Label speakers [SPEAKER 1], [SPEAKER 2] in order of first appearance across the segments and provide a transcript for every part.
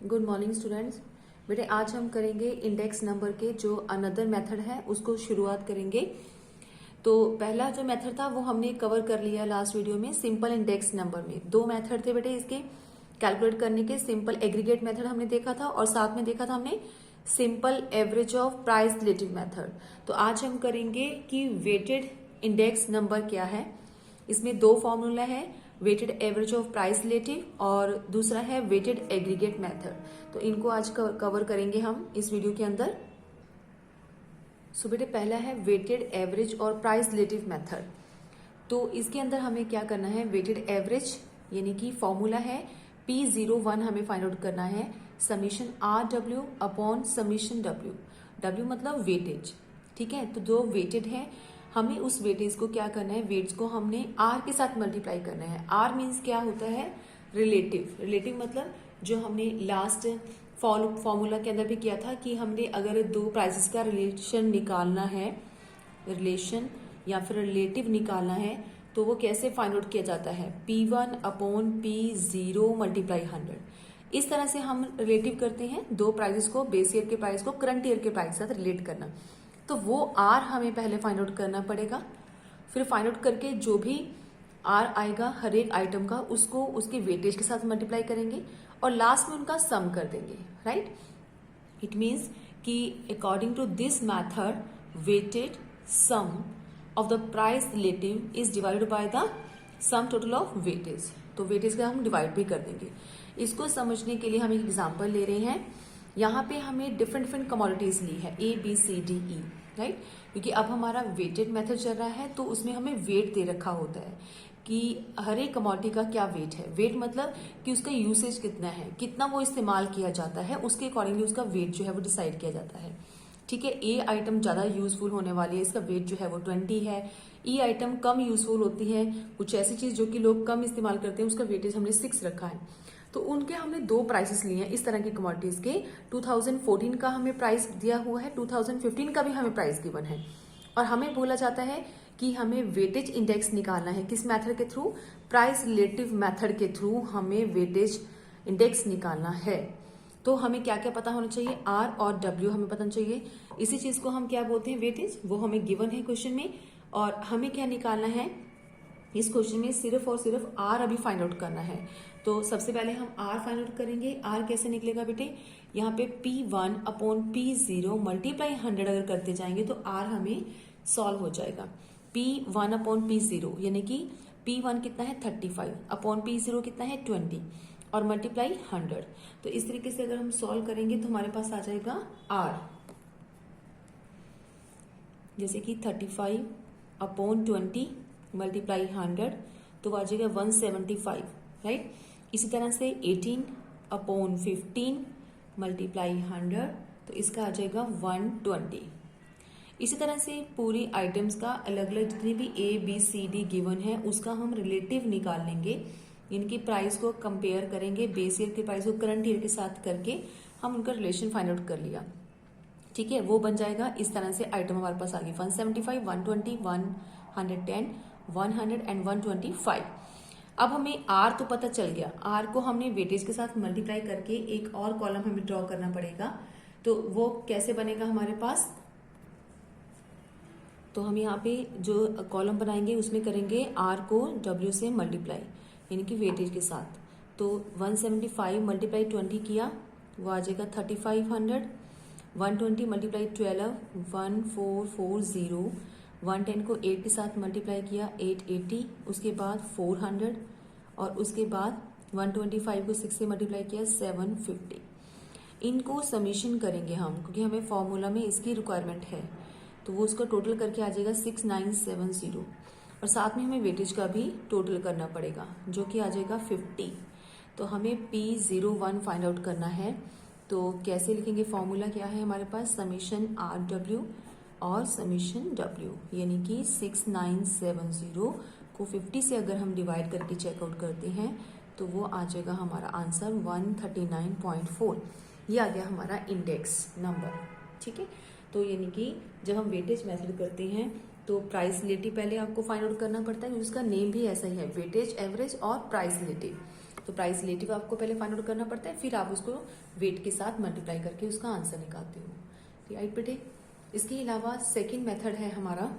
[SPEAKER 1] Good morning students. बेटे आज हम करेंगे इंडेक्स नंबर के जो अनदर मेथड है उसको शुरुआत करेंगे। तो पहला जो मेथड था वो हमने कवर कर लिया लास्ट वीडियो में। सिंपल इंडेक्स नंबर में दो मेथड थे बेटे इसके कैलकुलेट करने के। सिंपल एग्रीगेट मेथड हमने देखा था और साथ में देखा था हमने simple average of price relative method. तो आज हम करेंगे कि वेटेड इंडेक्स नंबर क्या है। इसमें दो फॉर्मूला है, weighted average of price relative और दूसरा है वेटेड एग्रीगेट मेथड। तो इनको आज कवर करेंगे हम इस वीडियो के अंदर। सो बेटे पहला है वेटेड एवरेज और प्राइस रिलेटिव मेथड। तो इसके अंदर हमें क्या करना है, वेटेड एवरेज यानी कि फॉर्मूला है P01 हमें फाइंड आउट करना है summation RW upon summation W। W मतलब वेटेज, ठीक है। तो जो वेटेड है हमें उस वेटेज को क्या करना है, वेट्स को हमने R के साथ मल्टीप्लाई करना है। R मीन्स क्या होता है, रिलेटिव। रिलेटिव मतलब जो हमने लास्ट फॉर्मूला के अंदर भी किया था कि हमने अगर दो प्राइसेस का रिलेशन निकालना है, रिलेशन या फिर रिलेटिव निकालना है तो वो कैसे फाइंड आउट किया जाता है, P1 अपॉन P0 मल्टीप्लाई 100। इस तरह से हम रिलेटिव करते हैं दो प्राइसेस को, बेस ईयर के प्राइस को करंट ईयर के प्राइस के साथ रिलेट करना। तो वो R हमें पहले फाइंड आउट करना पड़ेगा। फिर फाइंड आउट करके जो भी R आएगा हर एक आइटम का उसको उसके वेटेज के साथ मल्टीप्लाई करेंगे और लास्ट में उनका सम कर देंगे, राइट। इट मीन्स कि according to this method weighted sum of the price relative is divided by the sum total of weightage. तो वेटेज का हम डिवाइड भी कर देंगे। इसको समझने के लिए हम एक एग्जांपल ले रहे हैं। यहाँ पे हमें डिफरेंट डिफरेंट कमोडिटीज ली है ABCDE, राइट। क्योंकि अब हमारा वेटेड मेथड चल रहा है तो उसमें हमें वेट दे रखा होता है कि हर एक कमोडिटी का क्या वेट है। वेट मतलब कि उसका यूसेज कितना है, कितना वो इस्तेमाल किया जाता है, उसके अकॉर्डिंगली उसका वेट जो है वो डिसाइड किया जाता है, ठीक है। ए आइटम ज्यादा यूजफुल होने वाली है, इसका वेट जो है वो 20 है। ई आइटम कम यूजफुल होती है, कुछ ऐसी चीज जो कि लोग कम इस्तेमाल करते हैं, उसका वेटेज हमने 6 रखा है। तो उनके हमने दो प्राइसेस लिए हैं इस तरह की कमोडिटीज के। 2014 का हमें प्राइस दिया हुआ है, 2015 का भी हमें प्राइस गिवन है और हमें बोला जाता है कि हमें वेटेज इंडेक्स निकालना है। किस मेथड के थ्रू, प्राइस रिलेटिव मेथड के थ्रू हमें वेटेज इंडेक्स निकालना है। तो हमें क्या क्या पता होना चाहिए, R और W हमें पता चाहिए। इसी चीज को हम क्या बोलते हैं, वेटेज। वो हमें गिवन है क्वेश्चन में और हमें क्या निकालना है इस क्वेश्चन में, सिर्फ और सिर्फ R अभी फाइंड आउट करना है। तो सबसे पहले हम R फाइंड आउट करेंगे। R कैसे निकलेगा बेटे, यहाँ पे P1 अपॉन P0 मल्टीप्लाई 100 अगर करते जाएंगे तो R हमें सॉल्व हो जाएगा। P1 अपॉन P0 यानी कि P1 कितना है 35 अपॉन P0 कितना है 20 और मल्टीप्लाई 100। तो इस तरीके से अगर हम सॉल्व करेंगे तो हमारे पास आ जाएगा R, जैसे कि 35 अपॉन 20 मल्टीप्लाई 100 तो वो आ जाएगा 175, राइट। इसी तरह से 18 अपॉन 15 मल्टीप्लाई 100 तो इसका आ जाएगा 120। इसी तरह से पूरी आइटम्स का अलग अलग जितनी भी ABCD गिवन है उसका हम रिलेटिव निकाल लेंगे। इनकी प्राइस को कंपेयर करेंगे, बेस ईयर के प्राइस को करंट ईयर के साथ करके हम उनका रिलेशन फाइंड आउट कर लिया, ठीक है। वो बन जाएगा इस तरह से। आइटम हमारे पास आ गई 175, 120, 110, 100 एंड 125। अब हमें R तो पता चल गया, R को हमने वेटेज के साथ मल्टीप्लाई करके एक और कॉलम हमें ड्रॉ करना पड़ेगा। तो वो कैसे बनेगा हमारे पास, तो हम यहाँ पे जो कॉलम बनाएंगे उसमें करेंगे R को W से मल्टीप्लाई यानी कि वेटेज के साथ। तो 175 मल्टीप्लाई 20 किया वो आ जाएगा 3500, 120 मल्टीप्लाई 12 1440, 110 को 8 के साथ मल्टीप्लाई किया 880, उसके बाद 400 और उसके बाद 125 को 6 से मल्टीप्लाई किया 750। इनको समीशन करेंगे हम क्योंकि हमें फॉर्मूला में इसकी रिक्वायरमेंट है। तो वो उसका टोटल करके आ जाएगा 6970 और साथ में हमें वेटेज का भी टोटल करना पड़ेगा जो कि आ जाएगा 50। तो हमें P01 फाइंड आउट करना है। तो कैसे लिखेंगे, फॉर्मूला क्या है हमारे पास, समीशन RW और समीशन W यानी कि 6970 को 50 से अगर हम डिवाइड करके चेकआउट करते हैं तो वो आ जाएगा हमारा आंसर 139.4। ये आ गया हमारा इंडेक्स नंबर, ठीक है। तो यानी कि जब हम वेटेज मेथड करते हैं तो प्राइस रिलेटिव पहले आपको फाइंड आउट करना पड़ता है, उसका नेम भी ऐसा ही है, वेटेज एवरेज और प्राइस रिलेटिव। तो प्राइस रिलेटिव आपको पहले फाइंड आउट करना पड़ता है, फिर आप उसको वेट के साथ मल्टीप्लाई करके उसका आंसर निकालते हो। राइट बेटे। इसके अलावा सेकेंड मेथड है हमारा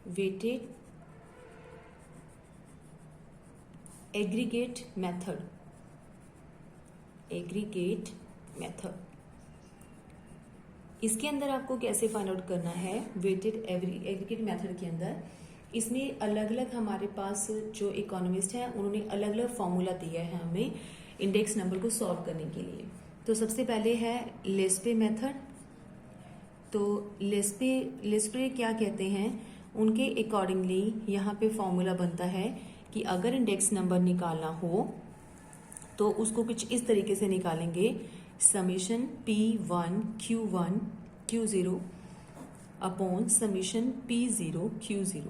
[SPEAKER 1] weighted aggregate method. Aggregate method, इसके अंदर आपको कैसे फाइंड आउट करना है वेटेड एग्रीगेट मेथड के अंदर, इसमें अलग अलग हमारे पास जो इकोनॉमिस्ट हैं उन्होंने अलग अलग फॉर्मूला दिया है हमें इंडेक्स नंबर को सॉल्व करने के लिए। तो सबसे पहले है लेस्पे मेथड। तो लेस्पे क्या कहते हैं, उनके अकॉर्डिंगली यहाँ पे फॉर्मूला बनता है कि अगर इंडेक्स नंबर निकालना हो तो उसको कुछ इस तरीके से निकालेंगे, summation P1 Q1 Q0 upon summation P0 Q0,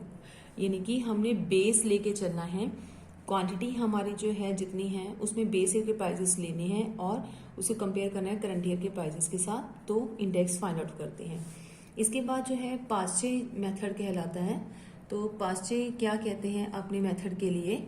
[SPEAKER 1] यानी कि हमने बेस लेके चलना है। क्वांटिटी हमारी जो है जितनी है उसमें बेस ईयर के प्राइजेस लेने हैं और उसे कंपेयर करना है करंट ईयर के प्राइजेस के साथ, तो इंडेक्स फाइंड आउट करते हैं। इसके बाद जो है पास्चे मेथड कहलाता है। तो पास्चे क्या कहते हैं अपने मेथड के लिए,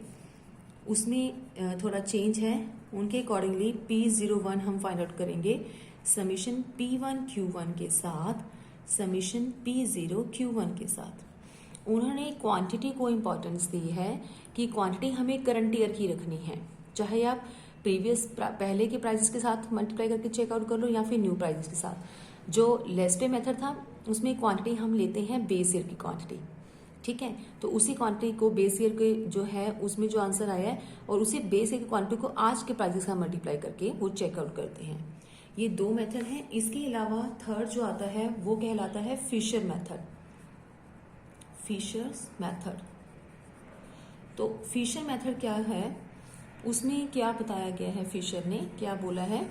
[SPEAKER 1] उसमें थोड़ा चेंज है। उनके अकॉर्डिंगली P01 हम फाइंड आउट करेंगे समीशन P1 Q1 के साथ समीशन P0 Q1 के साथ। उन्होंने क्वांटिटी को इम्पोर्टेंस दी है कि क्वांटिटी हमें करंट ईयर की रखनी है, चाहे आप पहले के प्राइसेस के साथ मल्टीप्लाई करके चेकआउट कर लो या फिर न्यू प्राइसेस के साथ। जो लेस्पे मेथड था उसमें क्वांटिटी हम लेते हैं बेस ईयर की क्वांटिटी, ठीक है। तो उसी क्वांटिटी को बेस ईयर के जो है उसमें जो आंसर आया है और उसी बेस ईयर की क्वांटिटी को आज के प्राइसेस का मल्टीप्लाई करके वो चेकआउट करते हैं। ये दो मेथड हैं। इसके अलावा थर्ड जो आता है वो कहलाता है फिशर मेथड। फिशर्स मेथड, तो फिशर मेथड क्या है, उसमें क्या बताया गया है, फिशर ने क्या बोला है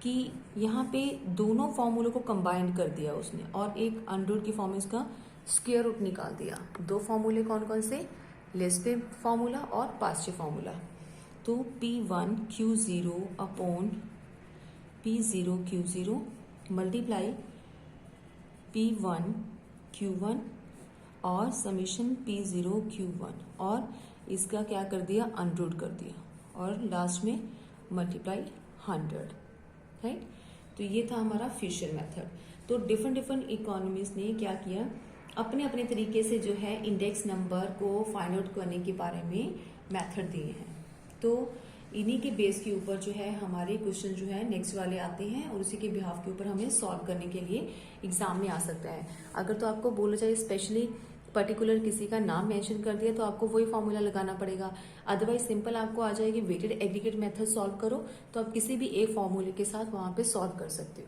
[SPEAKER 1] कि यहाँ पे दोनों फॉर्मूलों को कंबाइन कर दिया उसने और एक अंडर की फॉर्म में उसका स्क्वायर रूट निकाल दिया। दो फॉर्मूले कौन कौन से, लेस्पे फॉर्मूला और पास्चे फॉर्मूला। तो P1 Q0 upon P0 Q0 multiply P1 Q1 और समीशन P0 Q1 और इसका क्या कर दिया, अनरूट कर दिया और लास्ट में मल्टीप्लाई 100। राइट। तो ये था हमारा फिशर मेथड। तो डिफरेंट इकोनॉमिस्ट ने क्या किया, अपने अपने तरीके से जो है इंडेक्स नंबर को फाइंड आउट करने के बारे में मेथड दिए हैं। तो इन्हीं के बेस के ऊपर जो है हमारे क्वेश्चन जो है नेक्स्ट वाले आते हैं और उसी के बिहाफ के ऊपर हमें सॉल्व करने के लिए एग्जाम में आ सकता है। अगर तो आपको बोला जाए स्पेशली पर्टिकुलर किसी का नाम मेंशन कर दिया तो आपको वही फॉर्मूला लगाना पड़ेगा, अदरवाइज सिंपल आपको आ जाएगी वेटेड एग्रीगेट मेथड सॉल्व करो, तो आप किसी भी एक फॉर्मूले के साथ वहां पे सॉल्व कर सकते हो।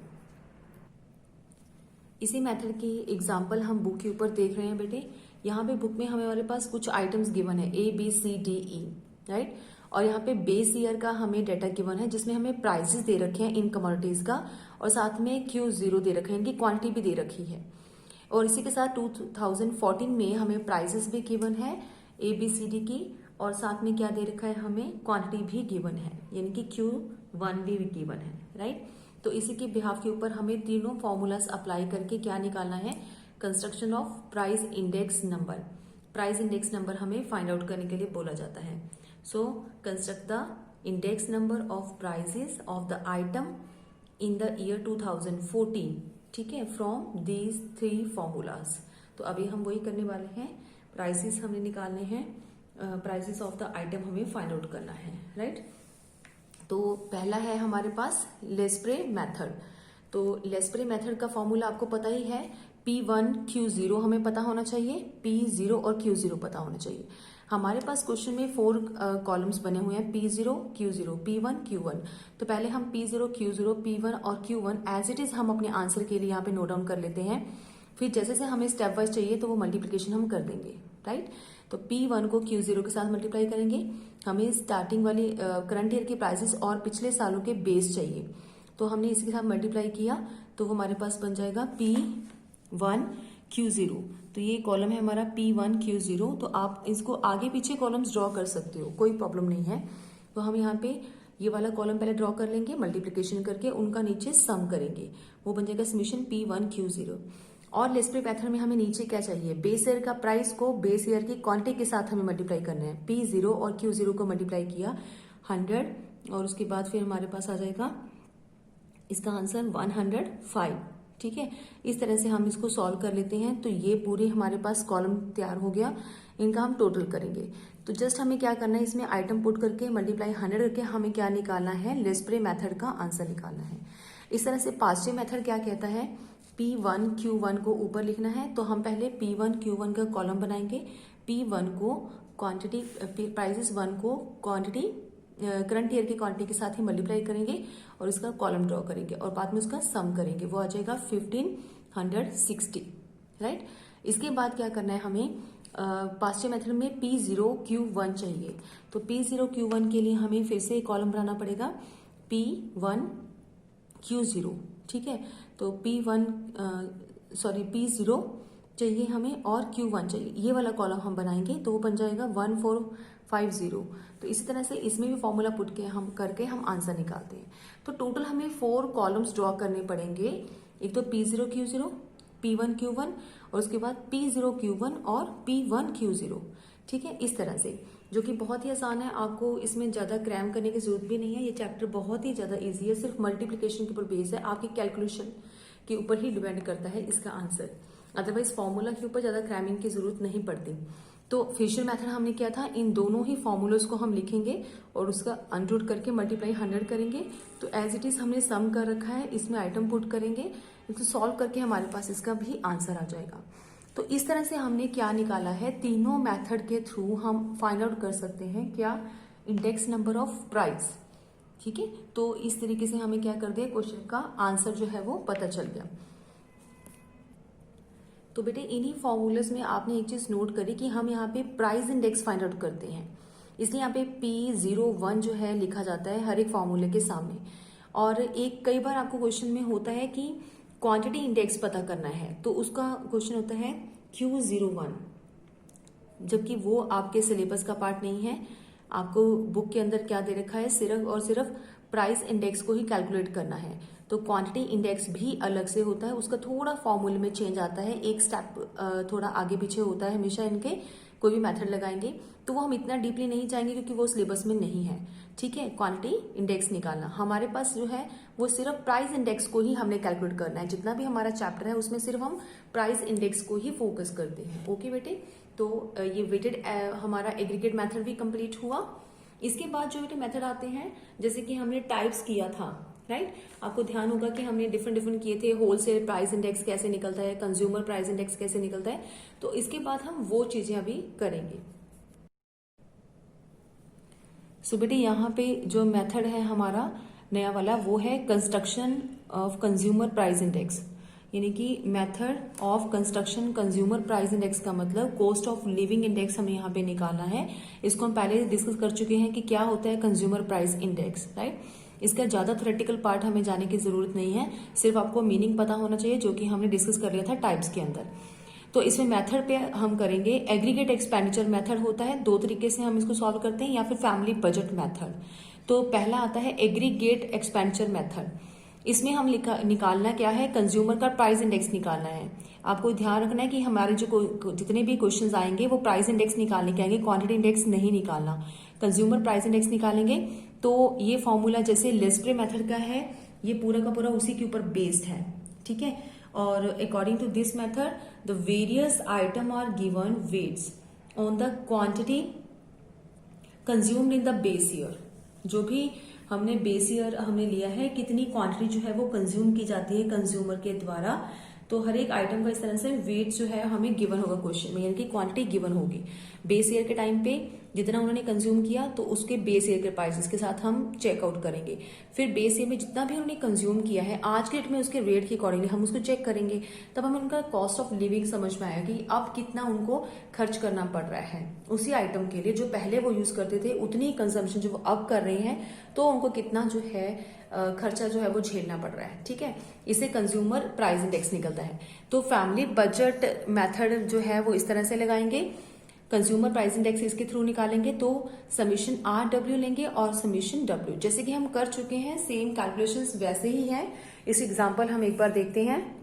[SPEAKER 1] इसी मेथड की एग्जांपल हम बुक के ऊपर देख रहे हैं बेटे। यहाँ पे बुक में हमारे पास कुछ आइटम्स गिवन है ABCDE, राइट। और यहाँ पे बेस ईयर का हमें डाटा गिवन है जिसमें हमें प्राइसेस दे रखे हैं इन कमोडिटीज का और साथ में Q0 दे रखे हैं, इनकी क्वांटिटी भी दे रखी है। और इसी के साथ 2014 में हमें प्राइसेस भी गिवन है ABCD की और साथ में क्या दे रखा है, हमें क्वांटिटी भी गिवन है, यानी कि Q1 भी गिवन है, राइट। तो इसी के बिहाफ के ऊपर हमें तीनों फॉर्मूलाज अप्लाई करके क्या निकालना है, construction of price index number. Price index number हमें फाइंड आउट करने के लिए बोला जाता है। So construct the index number of prices of the item in the year 2014, ठीक है, फ्रॉम दीज 3 फॉर्मूलाज। तो अभी हम वही करने वाले हैं, प्राइसेस हमें निकालने हैं, प्राइसेस ऑफ द आइटम हमें फाइंड आउट करना है, राइट। तो पहला है हमारे पास लेस्प्रे मेथड। तो लेस्प्रे मेथड का फॉर्मूला आपको पता ही है, P1 Q0 हमें पता होना चाहिए, P0 और Q0 पता होना चाहिए। हमारे पास क्वेश्चन में 4 कॉलम्स बने हुए हैं, P0 Q0 P1 Q1। तो पहले हम P0 Q0 P1 और Q1 एज इट इज हम अपने आंसर के लिए यहाँ पे नोट डाउन कर लेते हैं। फिर जैसे से हमें स्टेप वाइज चाहिए तो वो मल्टीप्लीकेशन हम कर देंगे, राइट। तो P1 को Q0 के साथ मल्टीप्लाई करेंगे। हमें स्टार्टिंग वाली करंट ईयर के प्राइसेस और पिछले सालों के बेस चाहिए, तो हमने इसी के साथ मल्टीप्लाई किया तो वो हमारे पास बन जाएगा P1 Q0। तो ये कॉलम है हमारा P1 Q0। तो आप इसको आगे पीछे कॉलम्स ड्रॉ कर सकते हो, कोई प्रॉब्लम नहीं है। तो हम यहाँ पे ये वाला कॉलम पहले ड्रॉ कर लेंगे, मल्टीप्लीकेशन करके उनका नीचे सम करेंगे, वो बन जाएगा समीशन P1 Q0। और लेस्प्रे मेथड में हमें नीचे क्या चाहिए, बेस ईयर का प्राइस को बेस ईयर की क्वांटिटी के साथ हमें मल्टीप्लाई करना है। P0 और Q0 को मल्टीप्लाई किया 100 और उसके बाद फिर हमारे पास आ जाएगा इसका आंसर 105। ठीक है, इस तरह से हम इसको सॉल्व कर लेते हैं। तो ये पूरे हमारे पास कॉलम तैयार हो गया, इनका हम टोटल करेंगे। तो जस्ट हमें क्या करना है, इसमें आइटम पुट करके मल्टीप्लाई 100 करके हमें क्या निकालना है, लेस्प्रे मेथड का आंसर निकालना है। इस तरह से पास्चे मेथड क्या कहता है, P1 Q1 को ऊपर लिखना है। तो हम पहले P1 Q1 का कॉलम बनाएंगे। P1 को क्वांटिटी, प्राइजेस 1 को क्वांटिटी करंट ईयर की क्वांटिटी के साथ ही मल्टीप्लाई करेंगे और इसका कॉलम ड्रॉ करेंगे और बाद में उसका सम करेंगे, वो आ जाएगा 1560। राइट, इसके बाद क्या करना है हमें, पास्चे मेथड में P0 Q1 चाहिए। तो P0 Q1 के लिए हमें फिर से कॉलम बनाना पड़ेगा, P1 Q0। ठीक है, तो P0 चाहिए हमें और Q1 चाहिए, ये वाला कॉलम हम बनाएंगे तो वो बन जाएगा 1450। तो इसी तरह से इसमें भी फॉर्मूला पुट के हम करके हम आंसर निकालते हैं। तो टोटल हमें 4 कॉलम्स ड्रॉ करने पड़ेंगे, एक तो P0 Q0, P1 Q1 और उसके बाद P0 Q1 और P1 Q0। ठीक है, इस तरह से, जो कि बहुत ही आसान है, आपको इसमें ज्यादा क्रैम करने की जरूरत भी नहीं है। ये चैप्टर बहुत ही ज्यादा इजी है, सिर्फ मल्टीप्लिकेशन के ऊपर बेस है, आपकी कैलकुलेशन के ऊपर ही डिपेंड करता है इसका आंसर। अदरवाइज फॉर्मूला के ऊपर ज्यादा क्रैमिंग की जरूरत नहीं पड़ती। तो फिशर मेथड हमने किया था, इन दोनों ही फॉर्मूलाज को हम लिखेंगे और उसका अनरूट करके मल्टीप्लाई 100 करेंगे। तो एज इट इज हमने सम कर रखा है, इसमें आइटम पुट करेंगे, इसको सॉल्व करके हमारे पास इसका भी आंसर आ जाएगा। तो इस तरह से हमने क्या निकाला है, तीनों मेथड के थ्रू हम फाइंड आउट कर सकते हैं क्या, इंडेक्स नंबर ऑफ प्राइस। ठीक है, तो इस तरीके से हमें क्या कर दिया, क्वेश्चन का आंसर जो है वो पता चल गया। तो बेटे इन्हीं फॉर्मूलाज में आपने एक चीज नोट करी कि हम यहाँ पे प्राइस इंडेक्स फाइंड आउट करते हैं, इसलिए यहाँ पे P01 जो है लिखा जाता है हर एक फॉर्मूले के सामने। और एक कई बार आपको क्वेश्चन में होता है कि क्वांटिटी इंडेक्स पता करना है, तो उसका क्वेश्चन होता है Q01, जबकि वो आपके सिलेबस का पार्ट नहीं है। आपको बुक के अंदर क्या दे रखा है, सिर्फ और सिर्फ प्राइस इंडेक्स को ही कैलकुलेट करना है। तो क्वांटिटी इंडेक्स भी अलग से होता है, उसका थोड़ा फॉर्मूले में चेंज आता है, एक स्टेप थोड़ा आगे पीछे होता है हमेशा इनके, कोई भी मेथड लगाएंगे तो वो हम इतना डीपली नहीं जाएंगे क्योंकि वो सिलेबस में नहीं है। ठीक है, क्वांटिटी इंडेक्स निकालना हमारे पास जो है वो सिर्फ प्राइस इंडेक्स को ही हमने कैलकुलेट करना है। जितना भी हमारा चैप्टर है उसमें सिर्फ हम प्राइस इंडेक्स को ही फोकस करते हैं। ओके बेटे, तो ये वेटेड हमारा एग्रीगेट मेथड भी कंप्लीट हुआ। इसके बाद जो बेटे मेथड आते हैं, जैसे कि हमने टाइप्स किया था, राइट, आपको ध्यान होगा कि हमने डिफरेंट किए थे, होलसेल प्राइस इंडेक्स कैसे निकलता है, कंज्यूमर प्राइस इंडेक्स कैसे निकलता है। तो इसके बाद हम वो चीजें अभी करेंगे। सो बेटे यहाँ पे जो मेथड है हमारा नया वाला, वो है construction of consumer price index, यानी कि method of construction consumer price index का मतलब कॉस्ट ऑफ लिविंग इंडेक्स हमें यहाँ पे निकालना है। इसको हम पहले डिस्कस कर चुके हैं कि क्या होता है कंज्यूमर प्राइस इंडेक्स, राइट। इसका ज्यादा थ्योरेटिकल पार्ट हमें जाने की जरूरत नहीं है, सिर्फ आपको मीनिंग पता होना चाहिए, जो कि हमने डिस्कस कर लिया था टाइप्स के अंदर। तो इसमें मेथड पे हम करेंगे एग्रीगेट एक्सपेंडिचर मेथड होता है, दो तरीके से हम इसको सॉल्व करते हैं, या फिर फैमिली बजट मेथड। तो पहला आता है एग्रीगेट एक्सपेंडिचर मेथड। इसमें हम निकालना क्या है, कंज्यूमर का प्राइस इंडेक्स निकालना है। आपको ध्यान रखना है कि हमारे जो जितने भी क्वेश्चंस आएंगे वो प्राइस इंडेक्स निकालने के आएंगे, क्वांटिटी इंडेक्स नहीं निकालना, कंज्यूमर प्राइस इंडेक्स निकालेंगे। तो ये फॉर्मूला जैसे लेस्प्रे मेथड का है, ये पूरा का पूरा उसी के ऊपर बेस्ड है, ठीक है। और according to this method the various item are given weights on the quantity consumed in the base year. जो भी हमने बेस ईयर हमने लिया है, कितनी क्वांटिटी जो है वो कंज्यूम की जाती है कंज्यूमर के द्वारा, तो हर एक आइटम का इस तरह से वेट जो है हमें गिवन होगा क्वेश्चन में, यानी कि क्वांटिटी गिवन होगी। बेस ईयर के टाइम पे जितना उन्होंने कंज्यूम किया तो उसके बेस ईयर के प्राइसेस के साथ हम चेकआउट करेंगे। फिर बेस ईयर में जितना भी उन्होंने कंज्यूम किया है आज के डेट में उसके रेट के अकॉर्डिंगली हम उसको चेक करेंगे, तब हमें उनका कॉस्ट ऑफ लिविंग समझ में आएगा कि अब कितना उनको खर्च करना पड़ रहा है उसी आइटम के लिए। जो पहले वो यूज करते थे उतनी कंजम्पशन जो वो अब कर रहे हैं, तो उनको कितना जो है खर्चा जो है वो झेलना पड़ रहा है, ठीक है। इसे कंज्यूमर प्राइस इंडेक्स निकलता है। तो फैमिली बजट मेथड जो है वो इस तरह से लगाएंगे, कंज्यूमर प्राइस इंडेक्स इसके थ्रू निकालेंगे, तो समीशन RW लेंगे और समीशन W, जैसे कि हम कर चुके हैं सेम कैलकुलेशंस वैसे ही है। इस एग्जांपल हम एक बार देखते हैं।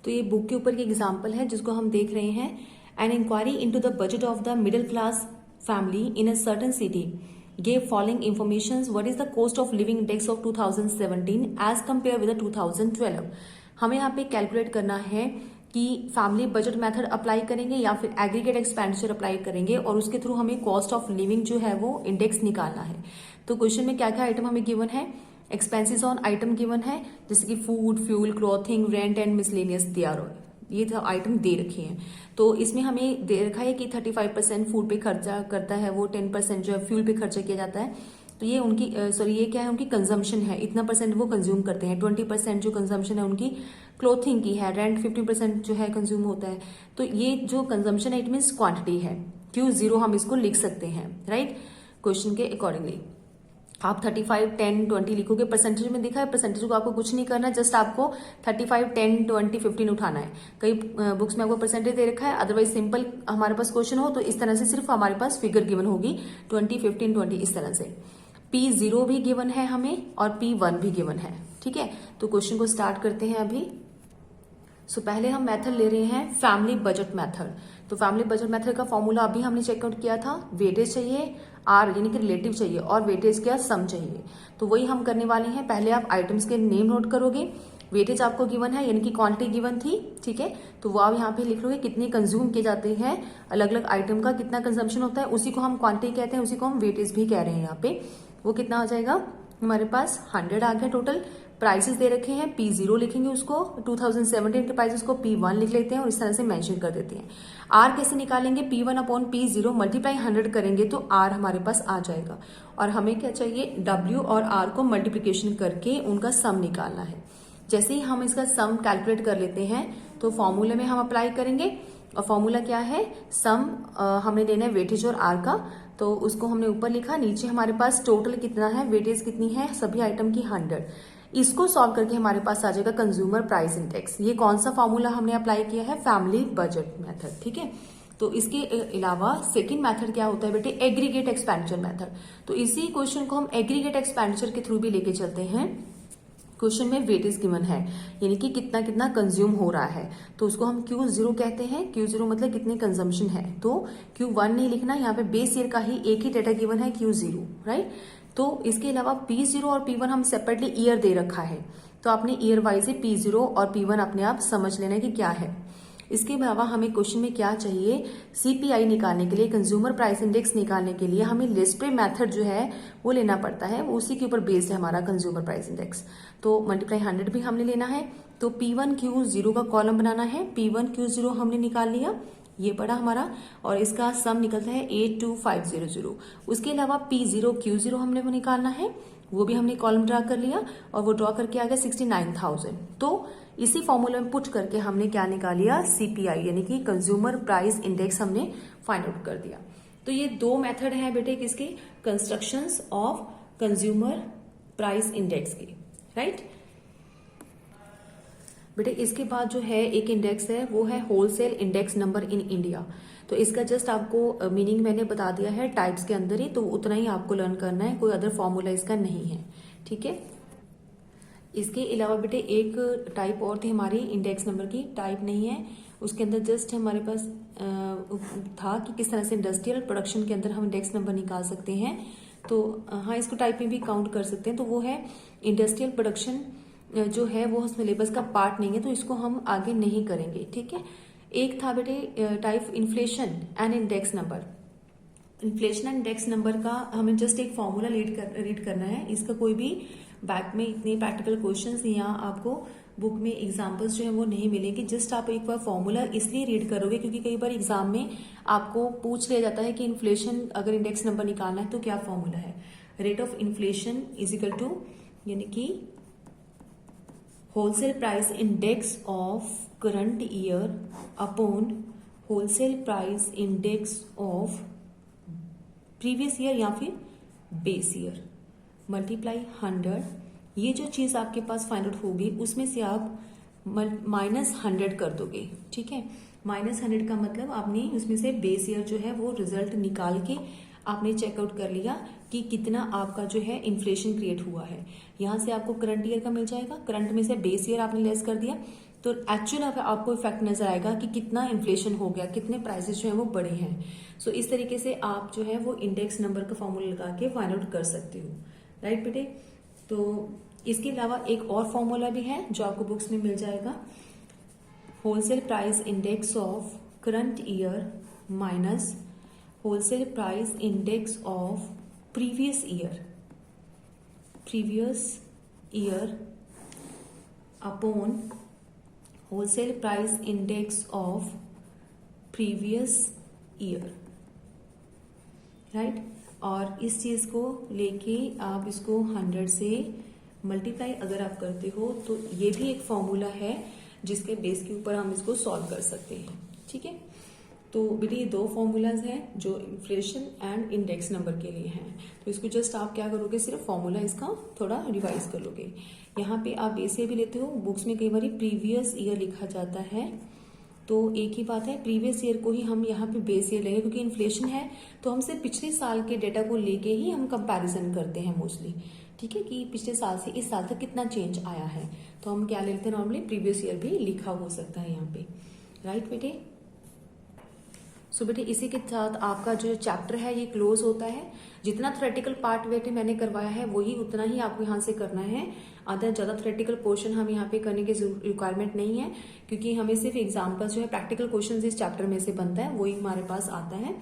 [SPEAKER 1] तो ये बुक के ऊपर की एग्जाम्पल है जिसको हम देख रहे हैं। An inquiry into the budget of the middle class family in a certain city gave following informations. What is the cost of living index of 2017 as compared with the 2012? हमें यहाँ पे कैलकुलेट करना है कि फैमिली बजट मेथड अप्लाई करेंगे या फिर aggregate expenditure apply करेंगे और उसके थ्रू हमें कॉस्ट ऑफ लिविंग जो है वो इंडेक्स निकालना है। तो क्वेश्चन में क्या क्या आइटम हमें गिवन है, एक्सपेंसेस ऑन आइटम गिवन है जैसे कि food, fuel, clothing, rent and miscellaneous there, ये आइटम दे रखे हैं। तो इसमें हमें दे रखा है कि 35% फूड पे खर्चा करता है वो, 10% जो है फ्यूल पे खर्चा किया जाता है। तो ये उनकी ये क्या है, उनकी कंजम्पशन है, इतना परसेंट वो कंज्यूम करते हैं। 20% जो कंजम्पशन है उनकी क्लोथिंग की है, रेंट 50% जो है कंज्यूम होता है। तो ये जो कंजम्पशन है इट मीन्स क्वांटिटी है, Q0 हम इसको लिख सकते हैं, राइट, क्वेश्चन के अकॉर्डिंगली। आप 35, 10, 20 लिखोगे, परसेंटेज में दिखा है, परसेंटेज को आपको कुछ नहीं करना है, जस्ट आपको 35, 10, 20, 15 उठाना है। कई बुक्स में आपको परसेंटेज दे रखा है, अदरवाइज सिंपल हमारे पास क्वेश्चन हो तो इस तरह से सिर्फ हमारे पास फिगर गिवन होगी 20, 15, 20 इस तरह से। P0 भी गिवन है हमें और P1 भी गिवन है, ठीक है। तो क्वेश्चन को स्टार्ट करते हैं अभी। पहले हम मेथड ले रहे हैं फैमिली बजट मेथड। तो फैमिली बजट मेथड का फॉर्मूला अभी हमने चेकआउट किया था, वेटेज चाहिए आर यानी कि रिलेटिव चाहिए और वेटेज क्या सम चाहिए। तो वही हम करने वाले हैं। पहले आप आइटम्स के नेम नोट करोगे, वेटेज आपको गिवन है यानी कि क्वांटिटी गिवन थी, ठीक है। तो वो आप यहाँ पे लिख लोगे कितने कंज्यूम किए जाते हैं अलग अलग आइटम का, कितना कंजम्पशन होता है, उसी को हम क्वांटिटी कहते हैं, उसी को हम वेटेज भी कह रहे हैं यहाँ पे। वो कितना हो जाएगा हमारे पास 100 आ गया टोटल। प्राइसेस दे रखे हैं, P0 लिखेंगे उसको, 2017 के प्राइसेस को P1 लिख लेते हैं और इस तरह से मेंशन कर देते हैं। R कैसे निकालेंगे, P1 अपॉन P0 मल्टीप्लाई 100 करेंगे तो R हमारे पास आ जाएगा। और हमें क्या चाहिए, W और R को मल्टीप्लीकेशन करके उनका सम निकालना है। जैसे ही हम इसका सम कैलकुलेट कर लेते हैं तो फॉर्मूले में हम अप्लाई करेंगे। और फॉर्मूला क्या है, सम हमने लेना है वेटेज और आर का, तो उसको हमने ऊपर लिखा, नीचे हमारे पास टोटल कितना है, वेटेज कितनी है सभी आइटम की 100। इसको सॉल्व करके हमारे पास आ जाएगा कंज्यूमर प्राइस इंडेक्स। ये कौन सा फॉर्मूला हमने अप्लाई किया है, फैमिली बजट मेथड, ठीक है। तो इसके अलावा सेकंड मेथड क्या होता है बेटे, एग्रीगेट एक्सपेंडिचर मेथड। तो इसी क्वेश्चन को हम एग्रीगेट एक्सपेंडिचर के थ्रू भी लेके चलते हैं। क्वेश्चन में वेटेज गिवन है यानी कि कितना कितना कंज्यूम हो रहा है, तो उसको हम Q0 कहते हैं। Q0 मतलब कितने कंजम्पशन है, तो Q1 नहीं लिखना, यहाँ पे बेस ईयर का ही एक ही डेटा गिवन है Q0, राइट। तो इसके अलावा P0 और P1 हम सेपरेटली ईयर दे रखा है, तो आपने ईयर वाइज ही P0 और P1 अपने आप समझ लेना है कि क्या है। इसके अलावा हमें क्वेश्चन में क्या चाहिए, CPI निकालने के लिए, कंज्यूमर प्राइस इंडेक्स निकालने के लिए हमें लेस्प्रे मेथड जो है वो लेना पड़ता है, वो उसी के ऊपर बेस्ड है हमारा कंज्यूमर प्राइस इंडेक्स। तो मल्टीप्लाई 100 भी हमने लेना है। तो P1 Q0 का कॉलम बनाना है, P1 Q0 हमने निकाल लिया, ये पड़ा हमारा, और इसका सम निकलता है 82500। उसके अलावा P0 Q0 हमने वो निकालना है, वो भी हमने कॉलम ड्रा कर लिया और वो ड्रॉ करके आ गया 69,000। तो इसी फॉर्मूले में पुट करके हमने क्या निकाल लिया, CPI यानी कि कंज्यूमर प्राइस इंडेक्स हमने फाइंड आउट कर दिया। तो ये दो मेथड है बेटे किसके, constructions of consumer price index की, राइट। बेटे इसके बाद जो है एक इंडेक्स है वो है wholesale index number in India. तो इसका जस्ट आपको मीनिंग मैंने बता दिया है टाइप्स के अंदर ही, तो उतना ही आपको लर्न करना है, कोई अदर फॉर्मूला इसका नहीं है, ठीक है। इसके अलावा बेटे एक टाइप और थी हमारी इंडेक्स नंबर की, टाइप नहीं है उसके अंदर, जस्ट हमारे पास था कि किस तरह से इंडस्ट्रियल प्रोडक्शन के अंदर हम इंडेक्स नंबर निकाल सकते हैं। तो हाँ, इसको टाइप में भी काउंट कर सकते हैं। तो वो है इंडस्ट्रियल प्रोडक्शन जो है वो सिलेबस का पार्ट नहीं है, तो इसको हम आगे नहीं करेंगे, ठीक है। एक था बेटे type inflation and index number. Inflation and index number का हमें जस्ट एक फॉर्मूला रीड करना है। इसका कोई भी बैक में इतने प्रैक्टिकल क्वेश्चंस या आपको बुक में एग्जांपल्स जो है वो नहीं मिलेंगे। जस्ट आप एक बार फॉर्मूला इसलिए रीड करोगे क्योंकि कई बार एग्जाम में आपको पूछ लिया जाता है कि इन्फ्लेशन अगर इंडेक्स नंबर निकालना है तो क्या फॉर्मूला है, rate of inflation is equal to यानी कि wholesale price index of current year upon wholesale price index of previous year या फिर बेस ईयर मल्टीप्लाई 100। ये जो चीज आपके पास फाइंड आउट होगी उसमें से आप -100 कर दोगे, ठीक है। -100 का मतलब आपने उसमें से बेस ईयर जो है वो रिजल्ट निकाल के आपने चेकआउट कर लिया कि कितना आपका जो है इन्फ्लेशन क्रिएट हुआ है। यहाँ से आपको करंट ईयर का मिल जाएगा, करंट में से बेस ईयर आपने लेस कर दिया, तो एक्चुअल आपको इफेक्ट नजर आएगा कि कितना इन्फ्लेशन हो गया, कितने प्राइसेस जो है वो बढ़े हैं। सो इस तरीके से आप जो है वो इंडेक्स नंबर का फॉर्मूला लगा के फाइंड आउट कर सकते हो, राइट बेटे। तो इसके अलावा एक और फॉर्मूला भी है जो आपको बुक्स में मिल जाएगा, wholesale price index of current year minus wholesale price index of previous year upon wholesale price index of previous year, right. और इस चीज को लेके आप इसको 100 से मल्टीप्लाई अगर आप करते हो तो ये भी एक फॉर्मूला है जिसके बेस के ऊपर हम इसको सॉल्व कर सकते हैं, ठीक है। तो बेटे ये दो फॉर्मूलाज हैं जो इन्फ्लेशन एंड इंडेक्स नंबर के लिए हैं। तो इसको जस्ट आप क्या करोगे, सिर्फ फॉर्मूला इसका थोड़ा रिवाइज कर लोगे। यहाँ पे आप बेस ईयर भी लेते हो, बुक्स में कई बार प्रीवियस ईयर लिखा जाता है, तो एक ही बात है, प्रीवियस ईयर को ही हम यहाँ पे बेस ईयर लेंगे क्योंकि इन्फ्लेशन है तो हम सिर्फ पिछले साल के डेटा को लेके ही हम कंपैरिजन करते हैं मोस्टली, ठीक है, कि पिछले साल से इस साल तक कितना चेंज आया है। तो हम क्या लेते हैं, नॉर्मली प्रीवियस ईयर भी लिखा हो सकता है यहाँ पे, राइट बेटे। सो बेटे इसी के साथ आपका जो चैप्टर है ये क्लोज होता है। जितना थ्योरेटिकल पार्ट बेटे मैंने करवाया है वही उतना ही आपको यहाँ से करना है। अदर ज्यादा थ्योरेटिकल पोर्शन हम यहाँ पे करने की रिक्वायरमेंट नहीं है क्योंकि हमें सिर्फ एग्जाम्पल जो है प्रैक्टिकल क्वेश्चन इस चैप्टर में से बनता है वही हमारे पास आता है।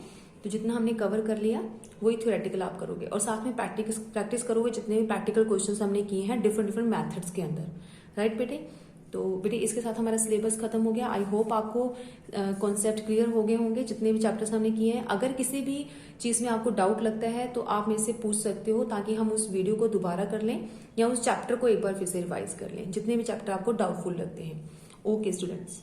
[SPEAKER 1] तो जितना हमने कवर कर लिया वही थ्योरेटिकल आप करोगे और साथ में प्रैक्टिस करोगे जितने भी प्रैक्टिकल क्वेश्चन हमने किए हैं डिफरेंट मैथड्स के अंदर, राइट बेटे। तो बेटे इसके साथ हमारा सिलेबस खत्म हो गया। आई होप आपको कॉन्सेप्ट क्लियर हो गए होंगे जितने भी चैप्टर्स हमने किए हैं। अगर किसी भी चीज में आपको डाउट लगता है तो आप मेरे से पूछ सकते हो ताकि हम उस वीडियो को दोबारा कर लें या उस चैप्टर को एक बार फिर से रिवाइज कर लें जितने भी चैप्टर आपको डाउटफुल लगते हैं। Okay students.